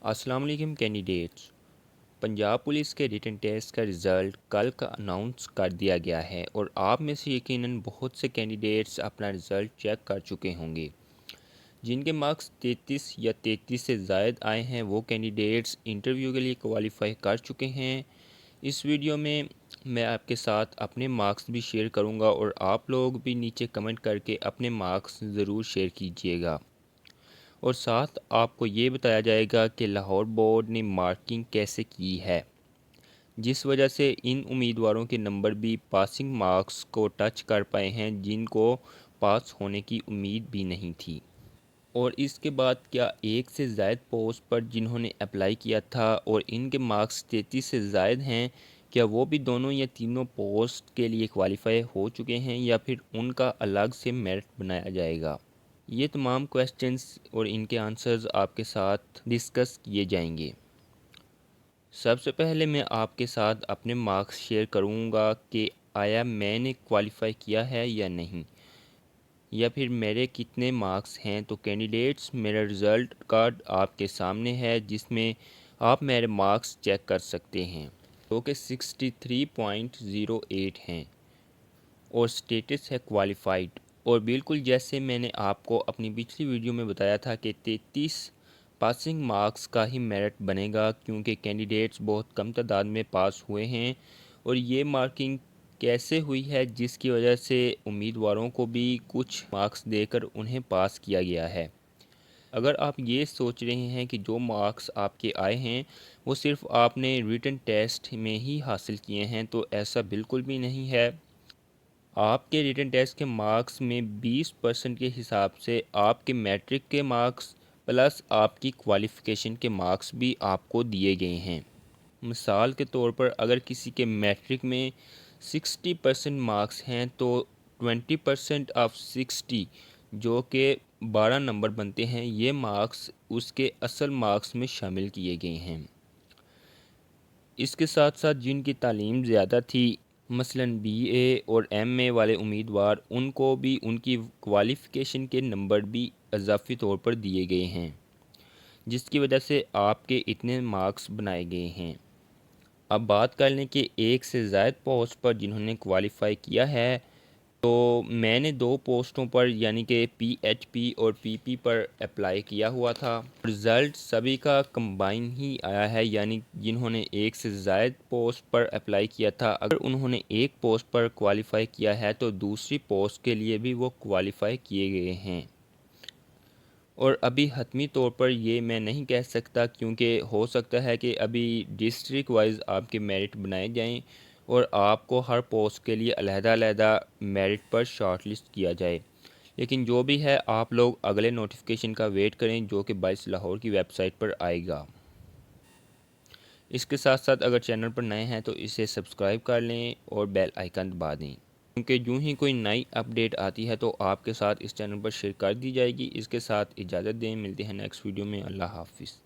السلام علیکم candidates. Punjab police کے ریٹن ٹیسٹ کا رزلٹ کل کا اناؤنس کر دیا گیا ہے اور آپ میں سے یقیناً بہت سے کینڈیڈیٹس اپنا رزلٹ چیک کر چکے ہوں گے۔ جن کے مارکس 33 یا 33 سے زائد آئے ہیں وہ کینڈیڈیٹس انٹرویو کے لیے کوالیفائی کر چکے ہیں۔ اس ویڈیو میں آپ کے ساتھ اپنے مارکس بھی شیئر کروں گا اور آپ لوگ بھی نیچے کمنٹ کر کے اپنے مارکس ضرور شیئر کیجیے گا، اور ساتھ آپ کو یہ بتایا جائے گا کہ لاہور بورڈ نے مارکنگ کیسے کی ہے، جس وجہ سے ان امیدواروں کے نمبر بھی پاسنگ مارکس کو ٹچ کر پائے ہیں جن کو پاس ہونے کی امید بھی نہیں تھی۔ اور اس کے بعد کیا ایک سے زائد پوسٹ پر جنہوں نے اپلائی کیا تھا اور ان کے مارکس 33 سے زائد ہیں، کیا وہ بھی دونوں یا تینوں پوسٹ کے لیے کوالیفائی ہو چکے ہیں یا پھر ان کا الگ سے میرٹ بنایا جائے گا؟ یہ تمام کویسچنز اور ان کے آنسرز آپ کے ساتھ ڈسکس کیے جائیں گے۔ سب سے پہلے میں آپ کے ساتھ اپنے مارکس شیئر کروں گا کہ آیا میں نے کوالیفائی کیا ہے یا نہیں، یا پھر میرے کتنے مارکس ہیں۔ تو کینڈیڈیٹس، میرا رزلٹ کارڈ آپ کے سامنے ہے جس میں آپ میرے مارکس چیک کر سکتے ہیں، جو کہ 63.08 ہیں اور سٹیٹس ہے کوالیفائڈ۔ اور بالکل جیسے میں نے آپ کو اپنی پچھلی ویڈیو میں بتایا تھا کہ 33 پاسنگ مارکس کا ہی میرٹ بنے گا، کیونکہ کینڈیڈیٹس بہت کم تعداد میں پاس ہوئے ہیں، اور یہ مارکنگ کیسے ہوئی ہے جس کی وجہ سے امیدواروں کو بھی کچھ مارکس دے کر انہیں پاس کیا گیا ہے۔ اگر آپ یہ سوچ رہے ہیں کہ جو مارکس آپ کے آئے ہیں وہ صرف آپ نے ریٹن ٹیسٹ میں ہی حاصل کیے ہیں، تو ایسا بالکل بھی نہیں ہے۔ آپ کے ریٹن ٹیسٹ کے مارکس میں 20% کے حساب سے آپ کے میٹرک کے مارکس پلس آپ کی کوالیفیکیشن کے مارکس بھی آپ کو دیے گئے ہیں۔ مثال کے طور پر اگر کسی کے میٹرک میں 60% مارکس ہیں تو 20% آف 60 جو کہ 12 نمبر بنتے ہیں، یہ مارکس اس کے اصل مارکس میں شامل کیے گئے ہیں۔ اس کے ساتھ ساتھ جن کی تعلیم زیادہ تھی، مثلاً بی اے اور ایم اے والے امیدوار، ان کو بھی ان کی کوالیفیکیشن کے نمبر بھی اضافی طور پر دیے گئے ہیں، جس کی وجہ سے آپ کے اتنے مارکس بنائے گئے ہیں۔ اب بات کر لیں کہ ایک سے زائد پوسٹ پر جنہوں نے کوالیفائی کیا ہے، تو میں نے 2 پوسٹوں پر یعنی کہ پی ایچ پی اور پی پی پر اپلائی کیا ہوا تھا۔ رزلٹ سبھی کا کمبائن ہی آیا ہے، یعنی جنہوں نے ایک سے زائد پوسٹ پر اپلائی کیا تھا، اگر انہوں نے ایک پوسٹ پر کوالیفائی کیا ہے تو دوسری پوسٹ کے لیے بھی وہ کوالیفائی کیے گئے ہیں۔ اور ابھی حتمی طور پر یہ میں نہیں کہہ سکتا، کیونکہ ہو سکتا ہے کہ ابھی ڈسٹرکٹ وائز آپ کے میرٹ بنائے جائیں اور آپ کو ہر پوسٹ کے لیے علیحدہ علیحدہ میرٹ پر شارٹ لسٹ کیا جائے، لیکن جو بھی ہے آپ لوگ اگلے نوٹیفیکیشن کا ویٹ کریں جو کہ 22 لاہور کی ویب سائٹ پر آئے گا۔ اس کے ساتھ ساتھ اگر چینل پر نئے ہیں تو اسے سبسکرائب کر لیں اور بیل آئیکن دبا دیں، کیونکہ جو ہی کوئی نئی اپڈیٹ آتی ہے تو آپ کے ساتھ اس چینل پر شیئر کر دی جائے گی۔ اس کے ساتھ اجازت دیں، ملتے ہیں نیکسٹ ویڈیو میں۔ اللہ حافظ۔